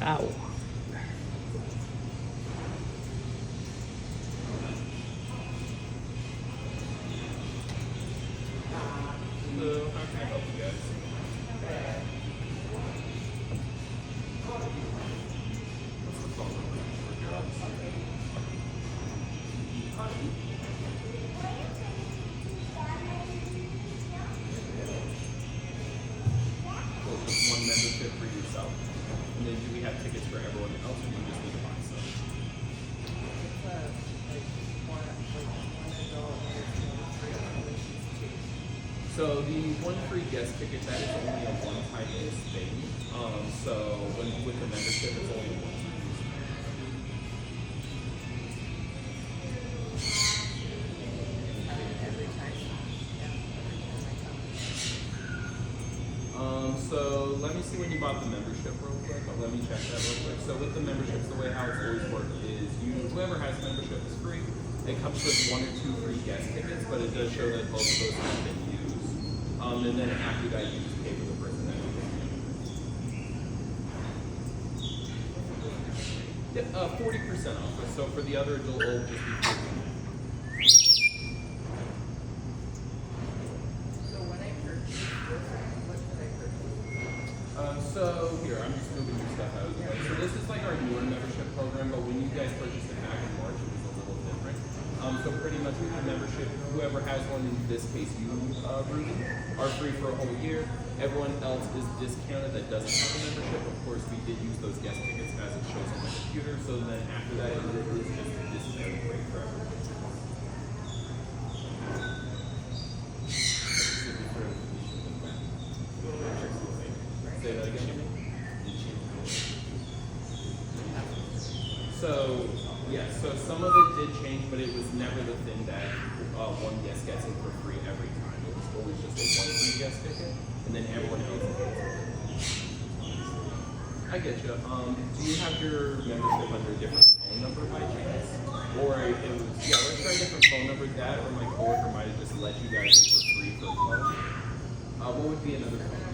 Ow. So, how can I help you guys? What's the phone number for your office? Well, just one membership for yourself. And then do we have tickets for everyone else, or do you just need to buy some? So the one free guest ticket, that is only a one-time use thing. So with the membership, it's only a one-time use. So let me see when you bought the membership real quick. Let me check that real quick. So with the memberships, the way how it's always worked is whoever has membership is free. It comes with 1 or 2 free guest tickets, but it does show that both of those have been used. And then after that, you just pay for the person that you get. Yeah, 40% off. So for the other adult, it'll just be 50. So here, I'm just moving your stuff out of the way. So this is like our newer membership program, but when you guys purchased it back in March, it was a little different. So pretty much with the membership, whoever has one, in this case you, Ruby, are free for a whole year. Everyone else is discounted that doesn't have a membership. Of course, we did use those guest tickets as it shows on the computer. So then after that, it is just a discounted rate for everyone. Say that again. So, yeah, so some of it did change, but it was never the thing that one guest gets it for free every time. It was always just a one free guest ticket, and then everyone else gets it. I get you. Do you have your membership under a different phone number by chance? Or it was, yeah, let's try a different phone number. That or my coworker might have just let you guys in for free for a phone. What would be another phone?